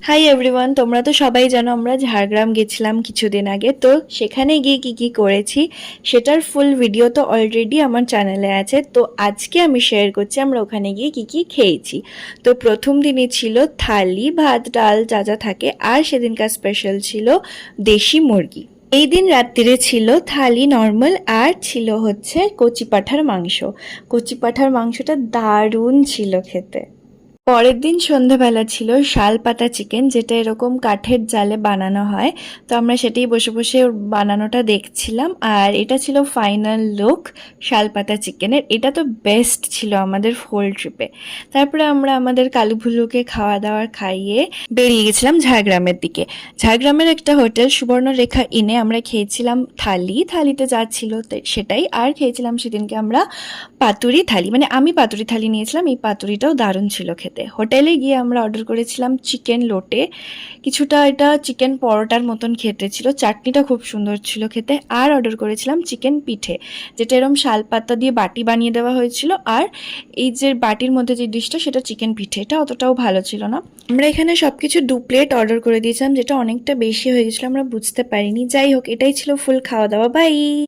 Hi everyone, তোমরা তো সবাই জানো আমরা ঝাড়গ্রাম গেছিলাম কিছুদিন আগে। তো সেখানে গিয়ে কি কি করেছি সেটার ফুল ভিডিও তো অলরেডি আমার চ্যানেলে আছে। তো আজকে আমি শেয়ার করছি আমরা ওখানে গিয়ে কি কি খেয়েছি। তো প্রথম দিনই ছিল থালি, ভাত ডাল যা যা থাকে, আর সেদিনকার স্পেশাল ছিল দেশি মুরগি। এই দিন রাত্রিরে ছিল থালি নর্মাল, আর ছিল হচ্ছে কচি পাঁঠার মাংস। কচি পাঁঠার মাংসটা দারুণ ছিল খেতে। পরের দিন সন্ধ্যাবেলা ছিল শাল পাতা চিকেন, যেটা এরকম কাঠের জালে বানানো হয়। তো আমরা সেটাই বসে বসে ওর বানানোটা দেখছিলাম, আর এটা ছিল ফাইনাল লুক শাল পাতা চিকেনের। এটা তো বেস্ট ছিল আমাদের হোল ট্রিপে। তারপরে আমরা আমাদের কালুভুলুকে খাওয়া দাওয়া খাইয়ে বেরিয়ে গেছিলাম ঝাড়গ্রামের দিকে। ঝাড়গ্রামের একটা হোটেল সুবর্ণরেখা ইনে আমরা খেয়েছিলাম থালি। থালিতে যা ছিল সেটাই, আর খেয়েছিলাম সেদিনকে আমরা পাতুরি থালি, মানে আমি পাতুরি থালি নিয়েছিলাম। এই পাতুরিটাও দারুণ ছিল খেতে। হোটেলে গিয়ে আমরা অর্ডার করেছিলাম চিকেন লোটে, কিছুটা এটা চিকেন পরোটার মতন খেতে ছিল, চাটনিটা খুব সুন্দর ছিল খেতে। আর অর্ডার করেছিলাম চিকেন পিঠে, যেটা এরকম শাল পাতা দিয়ে বাটি বানিয়ে দেওয়া হয়েছিল। আর এই যে বাটির মধ্যে যে ডিশটা সেটা চিকেন পিঠে, এটা অতটাও ভালো ছিল না। আমরা এখানে সবকিছু 2 প্লেট অর্ডার করে দিয়েছিলাম, যেটা অনেকটা বেশি হয়ে গেছিলো, আমরা বুঝতে পারিনি। যাই হোক, এটাই ছিল ফুল খাওয়া দাওয়া। বাই।